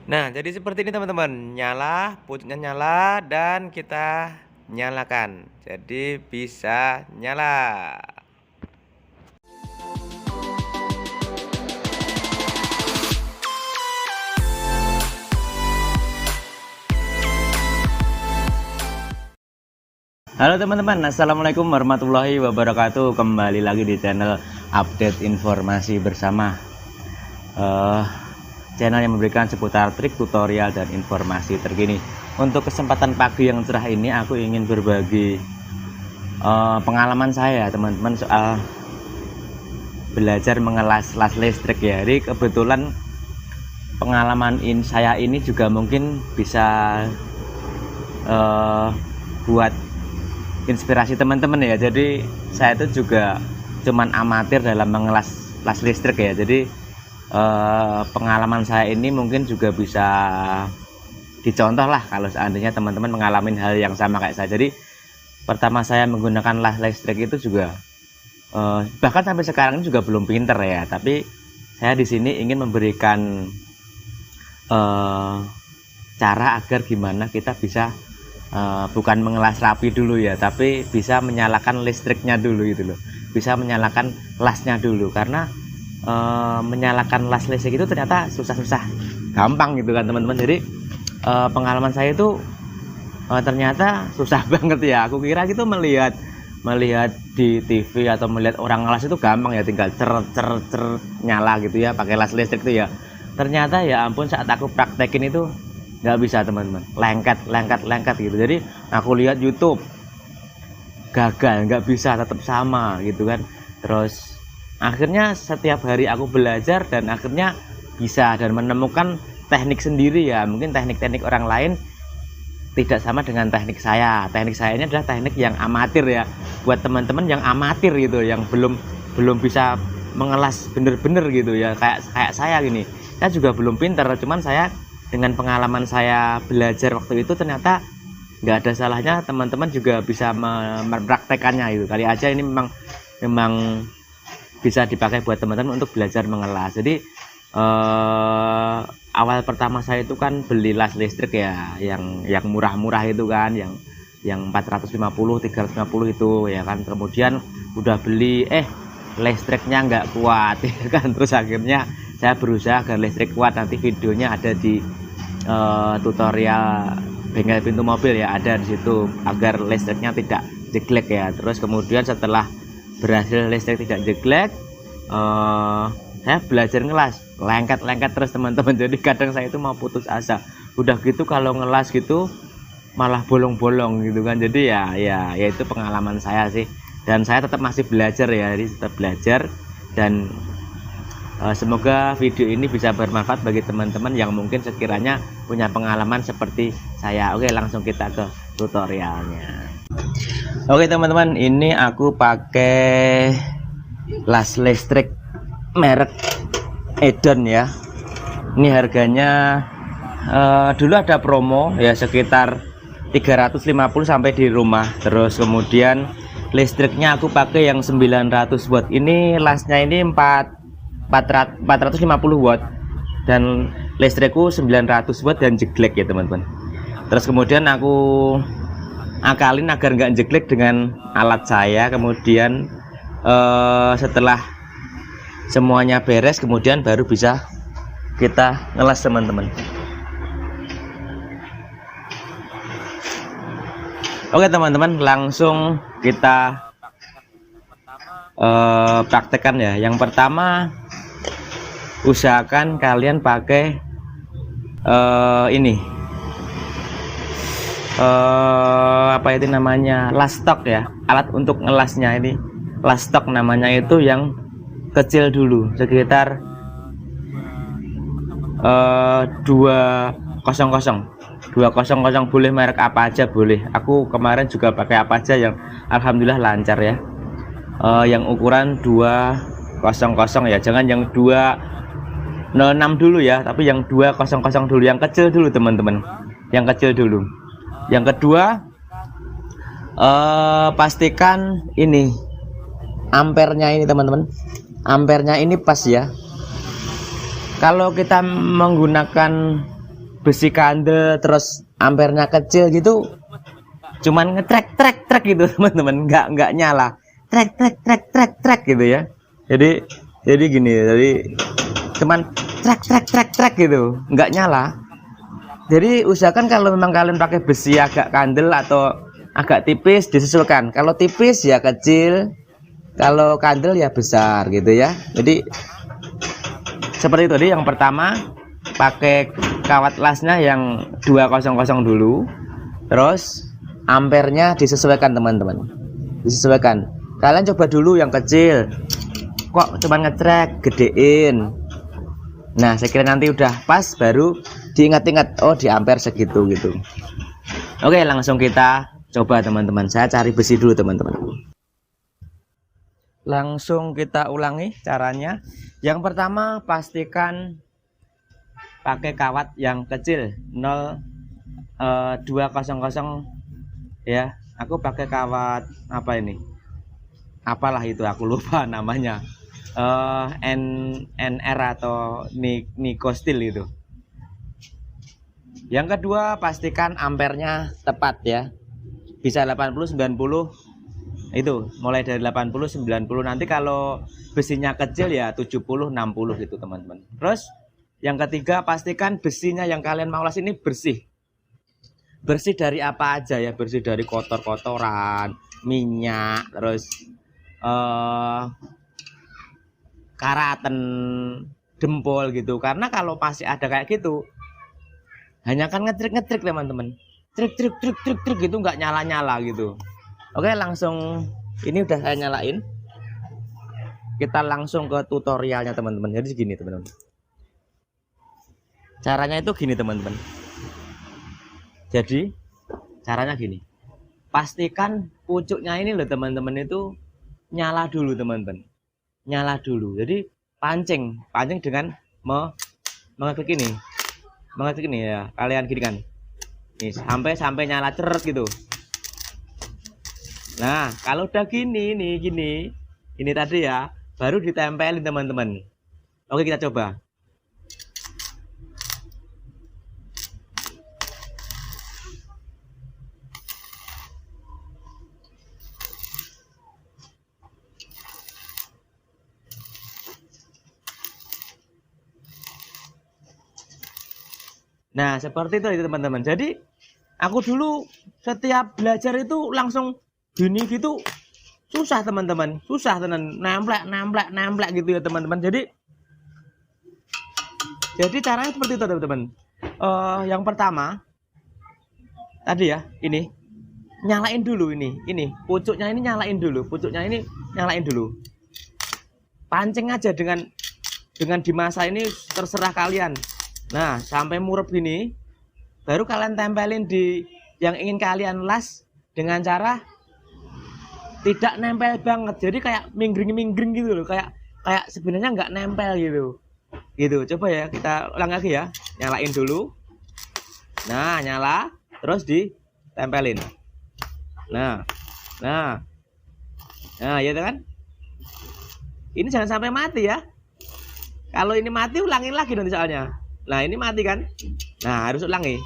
Nah, jadi seperti ini teman-teman. Nyala, pucuknya nyala dan kita nyalakan. Jadi bisa nyala. Halo teman-teman, assalamualaikum warahmatullahi wabarakatuh. Kembali lagi di channel update informasi bersama, channel yang memberikan seputar trik, tutorial, dan informasi terkini. Untuk kesempatan pagi yang cerah ini, aku ingin berbagi pengalaman saya teman-teman soal belajar mengelas las listrik ya. Jadi kebetulan pengalaman saya ini juga mungkin bisa buat inspirasi teman-teman ya. Jadi saya itu juga cuman amatir dalam mengelas las listrik ya. Jadi pengalaman saya ini mungkin juga bisa dicontoh lah kalau seandainya teman-teman mengalami hal yang sama kayak saya. Jadi pertama saya menggunakan las listrik itu juga bahkan sampai sekarang ini juga belum pinter ya. Tapi saya di sini ingin memberikan cara agar gimana kita bisa bukan mengelas rapi dulu ya, tapi bisa menyalakan listriknya dulu gitu loh, bisa menyalakan lasnya dulu. Karena menyalakan las listrik itu ternyata susah-susah gampang gitu kan teman-teman. Jadi pengalaman saya itu ternyata susah banget ya. Aku kira gitu melihat di TV atau melihat orang ngelas itu gampang ya, tinggal cer nyala gitu ya pakai las listrik itu ya. Ternyata ya ampun, saat aku praktekin itu nggak bisa teman-teman, lengket gitu. Jadi aku lihat YouTube gagal, nggak bisa, tetap sama gitu kan. Terus akhirnya setiap hari aku belajar dan akhirnya bisa dan menemukan teknik sendiri ya. Mungkin teknik-teknik orang lain tidak sama dengan teknik saya. Teknik saya ini adalah teknik yang amatir ya, buat teman-teman yang amatir gitu, yang belum bisa mengelas bener-bener gitu ya, kayak saya gini. Saya juga belum pinter, cuman saya dengan pengalaman saya belajar waktu itu ternyata nggak ada salahnya teman-teman juga bisa mempraktekannya itu. Kali aja ini memang bisa dipakai buat teman-teman untuk belajar mengelas. Jadi awal pertama saya itu kan beli las listrik ya, yang murah-murah itu kan, yang 450 350 itu ya kan. Kemudian udah beli listriknya nggak kuat ya kan. Terus akhirnya saya berusaha agar listrik kuat. Nanti videonya ada di tutorial bengkel pintu mobil ya, ada di situ, agar listriknya tidak jeglek ya. Terus kemudian setelah berhasil listrik tidak jeglek, saya belajar ngelas, lengket terus teman-teman. Jadi kadang saya itu mau putus asa, udah gitu kalau ngelas gitu malah bolong-bolong gitu kan. Jadi ya itu pengalaman saya sih, dan saya tetap masih belajar ya. Jadi tetap belajar, dan semoga video ini bisa bermanfaat bagi teman-teman yang mungkin sekiranya punya pengalaman seperti saya. Oke, langsung kita ke tutorialnya. Oke teman-teman, ini aku pakai las listrik merek Edon ya. Ini harganya dulu ada promo ya, sekitar 350 sampai di rumah. Terus kemudian listriknya aku pakai yang 900 watt. Ini lasnya ini 450 watt dan listrikku 900 watt dan jeglek ya teman-teman. Terus kemudian aku akalin agar nggak jeglek dengan alat saya. Kemudian setelah semuanya beres, kemudian baru bisa kita ngelas teman-teman. Oke teman-teman, langsung kita praktekkan ya. Yang pertama, usahakan kalian pakai ini apa itu namanya, las stok ya, alat untuk ngelasnya. Ini las stok namanya, itu yang kecil dulu, sekitar 200, boleh merek apa aja boleh. Aku kemarin juga pakai apa aja yang alhamdulillah lancar ya. Yang ukuran 200 ya, jangan yang 206 dulu ya, tapi yang 200 dulu, yang kecil dulu teman-teman, yang kecil dulu. Yang kedua, pastikan ini ampernya ini teman-teman, ampernya ini pas ya. Kalau kita menggunakan besi kandel terus ampernya kecil gitu, cuman ngetrek gitu teman-teman, nggak nyala, trek gitu ya. Jadi gini, jadi cuman trek gitu, nggak nyala. Jadi usahakan kalau memang kalian pakai besi agak kandel atau agak tipis, disesuaikan. Kalau tipis ya kecil, kalau kandel ya besar gitu ya. Jadi seperti itu tadi. Yang pertama pakai kawat lasnya yang 200 dulu, terus ampernya disesuaikan teman-teman, disesuaikan. Kalian coba dulu yang kecil, kok cuman ngetrek, gedein. Nah saya kira nanti udah pas baru diingat-ingat, oh di ampere segitu gitu. Oke, langsung kita coba teman-teman. Saya cari besi dulu teman-teman. Langsung kita ulangi caranya. Yang pertama pastikan pakai kawat yang kecil 200 ya. Aku pakai kawat apa ini? Apalah itu, aku lupa namanya. NR atau Nico Steel itu. Yang kedua pastikan ampernya tepat ya. Bisa 80 90 itu, mulai dari 80 90. Nanti kalau besinya kecil ya 70 60 gitu teman-teman. Terus yang ketiga pastikan besinya yang kalian mau las ini bersih. Bersih dari apa aja ya? Bersih dari kotor-kotoran, minyak, terus karaten, dempol gitu. Karena kalau pasti ada kayak gitu, hanya akan ngetrik teman-teman. Trik gitu, nggak nyala gitu. Oke, langsung ini udah saya nyalain. Kita langsung ke tutorialnya teman-teman. Jadi gini teman-teman. Caranya itu gini teman-teman. Jadi caranya gini. Pastikan pucuknya ini loh teman-teman itu nyala dulu teman-teman. Nyala dulu. Jadi pancing dengan mengeklik ini. Mengeklik ini ya. Kalian gini kan. Nih, sampai nyala ceret gitu. Nah, kalau udah gini ini tadi ya, baru ditempelin teman-teman. Oke, kita coba. Nah, seperti itu teman-teman. Jadi, aku dulu setiap belajar itu langsung gini gitu, susah teman-teman, susah teman, nemplek gitu ya teman-teman. Jadi caranya seperti itu teman-teman. Yang pertama tadi ya, ini nyalain dulu ini pucuknya ini nyalain dulu, pancing aja dengan di masa ini, terserah kalian. Nah, sampai murep gini, baru kalian tempelin di yang ingin kalian las dengan cara tidak nempel banget. Jadi kayak minggring gitu loh, kayak sebenarnya nggak nempel gitu. Coba ya, kita ulang lagi ya. Nyalain dulu. Nah, nyala, terus ditempelin. Nah, ya kan? Ini jangan sampai mati ya. Kalau ini mati, ulangin lagi nanti soalnya. Nah, ini mati kan? Nah, harus ulangi.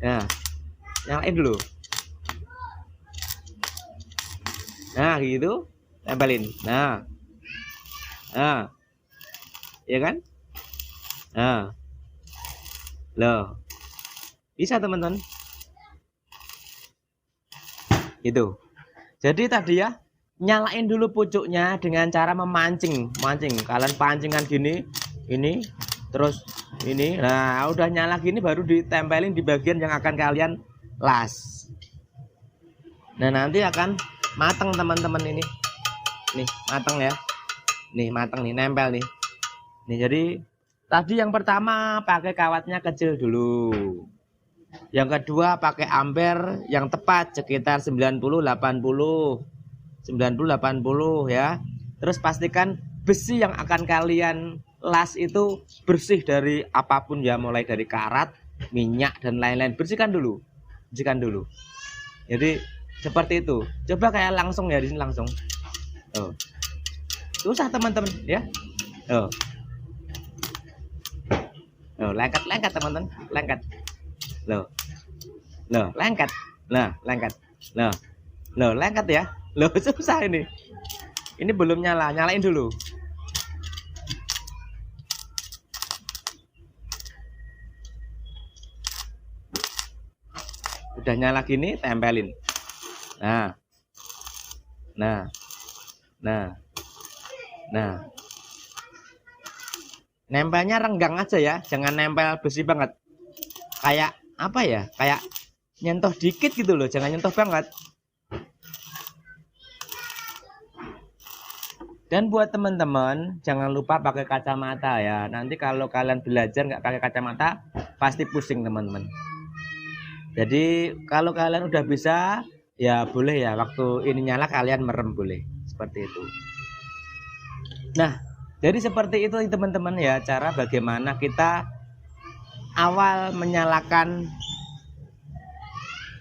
Nah, nyalain dulu. Nah, gitu, tempelin. Nah, ya kan? Nah, loh, bisa teman-teman. Itu. Jadi tadi ya, nyalain dulu pucuknya dengan cara memancing. Kalian pancingan gini, ini, terus ini. Nah, udah nyala gini baru ditempelin di bagian yang akan kalian las. Nah, nanti akan matang teman-teman ini. Nih, matang ya. Nih, matang nih, nempel nih. Nih, jadi tadi yang pertama pakai kawatnya kecil dulu. Yang kedua pakai ampere yang tepat sekitar 90 80 ya. Terus pastikan besi yang akan kalian las itu bersih dari apapun ya, mulai dari karat, minyak dan lain-lain. Bersihkan dulu. Jadi seperti itu. Coba kayak langsung ya, di sini langsung. Oh. Susah teman-teman ya. Oh. lengket teman-teman, lengket. Loh, lengket. Nah, lengket. Loh, lengket ya. Loh, susah ini. Ini belum nyala, nyalain dulu. Udah nyala gini, tempelin. Nah. Nempelnya renggang aja ya, jangan nempel besi banget. Kayak apa ya? Kayak nyentuh dikit gitu loh, jangan nyentuh banget. Dan buat teman-teman, jangan lupa pakai kacamata ya. Nanti kalau kalian belajar nggak pakai kacamata, pasti pusing teman-teman. Jadi kalau kalian udah bisa, ya boleh ya. Waktu ini nyala kalian merem boleh. Seperti itu. Nah, jadi seperti itu teman-teman ya. Cara bagaimana kita awal menyalakan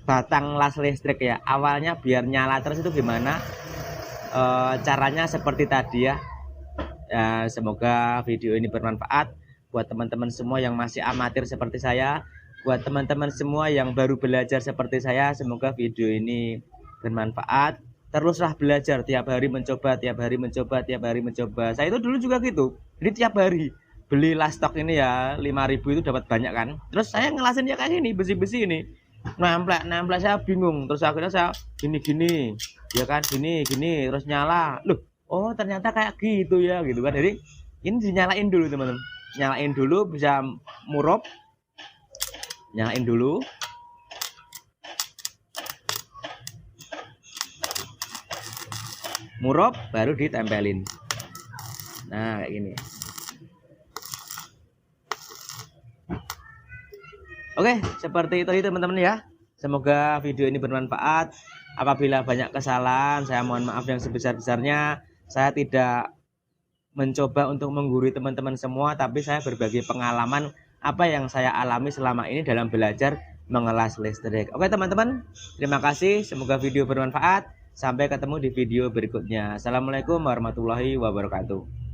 batang las listrik ya. Awalnya biar nyala terus itu gimana? Caranya seperti tadi ya. Semoga video ini bermanfaat buat teman-teman semua yang masih amatir seperti saya, buat teman-teman semua yang baru belajar seperti saya. Semoga video ini bermanfaat. Teruslah belajar, tiap hari mencoba, tiap hari mencoba, tiap hari mencoba. Saya itu dulu juga gitu, jadi tiap hari beli las stok ini ya 5.000 itu dapat banyak kan. Terus saya ngelasin ya kayak gini, besi-besi ini nempel saya bingung. Terus akhirnya saya gini ya kan, gini terus nyala. Loh, oh ternyata kayak gitu ya gitu kan. Jadi ini dinyalain dulu teman-teman, nyalain dulu, bisa murup, nyalain dulu, murup, baru ditempelin. Nah kayak gini. Oke, seperti itu teman-teman ya. Semoga video ini bermanfaat. Apabila banyak kesalahan, saya mohon maaf yang sebesar-besarnya. Saya tidak mencoba untuk menggurui teman-teman semua, tapi saya berbagi pengalaman apa yang saya alami selama ini dalam belajar mengelas listrik. Oke teman-teman, terima kasih. Semoga video bermanfaat. Sampai ketemu di video berikutnya. Assalamualaikum warahmatullahi wabarakatuh.